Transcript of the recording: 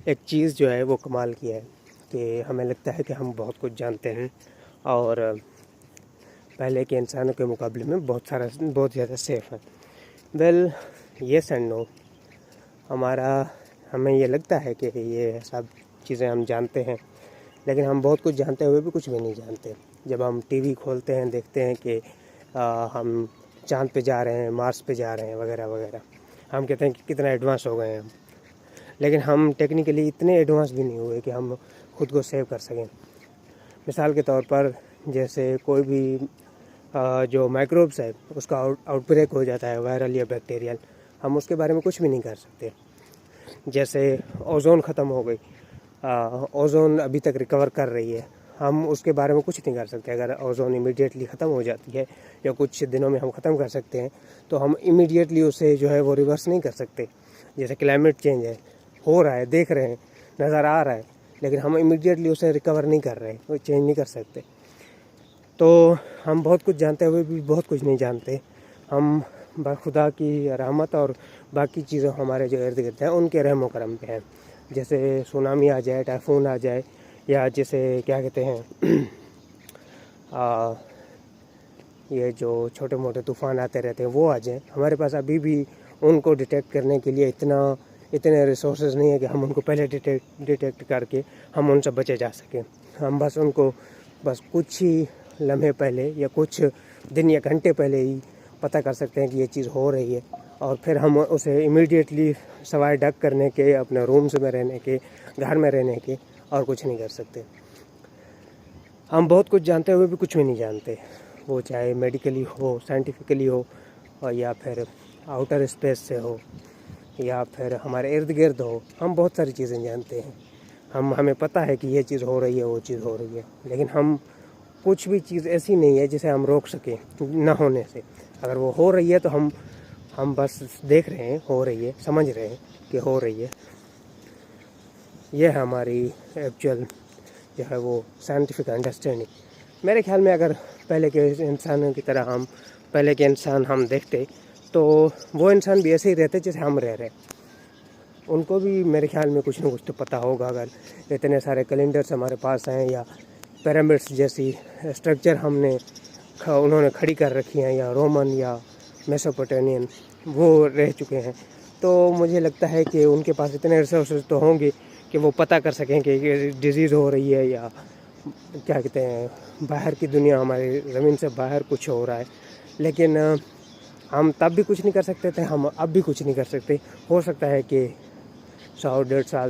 ایک چیز جو ہے وہ کمال کی ہے کہ ہمیں لگتا ہے کہ ہم بہت کچھ جانتے ہیں اور پہلے کے انسانوں کے مقابلے میں بہت زیادہ سیف ہے. ویل یس اینڈ نو. ہمیں یہ لگتا ہے کہ یہ سب چیزیں ہم جانتے ہیں، لیکن ہم بہت کچھ جانتے ہوئے بھی کچھ بھی نہیں جانتے. جب ہم ٹی وی کھولتے ہیں دیکھتے ہیں کہ ہم چاند پہ جا رہے ہیں، مارس پہ جا رہے ہیں وغیرہ وغیرہ، ہم کہتے ہیں کہ کتنا ایڈوانس ہو گئے ہیں ہم، لیکن ہم ٹیکنیکلی اتنے ایڈوانس بھی نہیں ہوئے کہ ہم خود کو سیو کر سکیں. مثال کے طور پر جیسے کوئی بھی جو مائکروبس ہے اس کا آؤٹ بریک ہو جاتا ہے، وائرل یا بیکٹیریل، ہم اس کے بارے میں کچھ بھی نہیں کر سکتے. جیسے اوزون ختم ہو گئی، اوزون ابھی تک ریکور کر رہی ہے، ہم اس کے بارے میں کچھ نہیں کر سکتے. اگر اوزون امیڈیٹلی ختم ہو جاتی ہے یا کچھ دنوں میں ہم ختم کر سکتے ہیں تو ہم امیڈیٹلی اسے جو ہے وہ ریورس نہیں کر سکتے. جیسے کلائمیٹ چینج ہے، ہو رہا ہے، دیکھ رہے ہیں، نظر آ رہا ہے، لیکن ہم امیڈیٹلی اسے ریکور نہیں کر رہے، وہ چینج نہیں کر سکتے. تو ہم بہت کچھ جانتے ہوئے بھی بہت کچھ نہیں جانتے. ہم خدا کی رحمت اور باقی چیزیں ہمارے جو ارد گرد ہیں ان کے رحم و کرم پہ ہیں. جیسے سونامی آ جائے، ٹائفون آ جائے، یا جیسے کیا کہتے ہیں یہ جو چھوٹے موٹے طوفان آتے رہتے ہیں وہ آ جائیں، ہمارے پاس ابھی بھی ان کو ڈیٹیکٹ کرنے کے لیے اتنے ریسورسز نہیں ہیں کہ ہم ان کو پہلے ڈیٹیکٹ کر کے ہم ان سے بچے جا سکیں. ہم بس ان کو کچھ ہی لمحے پہلے یا کچھ دن یا گھنٹے پہلے ہی پتہ کر سکتے ہیں کہ یہ چیز ہو رہی ہے، اور پھر ہم اسے امیڈیٹلی سوائے ڈک کرنے کے، اپنے رومز میں رہنے کے، گھر میں رہنے کے، اور کچھ نہیں کر سکتے. ہم بہت کچھ جانتے ہوئے بھی کچھ بھی نہیں جانتے، وہ چاہے میڈیکلی ہو، سائنٹیفکلی ہو، اور یا پھر آؤٹر اسپیس سے ہو، یا پھر ہمارے ارد گرد ہو. ہم بہت ساری چیزیں جانتے ہیں، ہمیں پتہ ہے کہ یہ چیز ہو رہی ہے، وہ چیز ہو رہی ہے، لیکن ہم کچھ بھی چیز ایسی نہیں ہے جسے ہم روک سکیں نہ ہونے سے. اگر وہ ہو رہی ہے تو ہم بس دیکھ رہے ہیں، ہو رہی ہے، سمجھ رہے ہیں کہ ہو رہی ہے. یہ ہے ہماری ایکچوئل جو ہے وہ سائنٹیفک انڈرسٹینڈنگ. میرے خیال میں اگر پہلے کے انسانوں کی طرح پہلے کے انسان ہم دیکھتے تو وہ انسان بھی ایسے ہی رہتے جیسے ہم رہ رہے. ان کو بھی میرے خیال میں کچھ نہ کچھ تو پتہ ہوگا. اگر اتنے سارے کیلنڈرز ہمارے پاس ہیں، یا پیرامڈس جیسی اسٹرکچر انہوں نے کھڑی کر رکھی ہیں، یا رومن یا میسوپوٹیمین وہ رہ چکے ہیں، تو مجھے لگتا ہے کہ ان کے پاس اتنے ریسورسز تو ہوں گے کہ وہ پتہ کر سکیں کہ ڈیزیز ہو رہی ہے، یا کیا کہتے ہیں باہر کی دنیا، ہماری زمین سے باہر کچھ ہو رہا ہے. لیکن ہم تب بھی کچھ نہیں کر سکتے تھے، ہم اب بھی کچھ نہیں کر سکتے. ہو سکتا ہے کہ 100-150 سال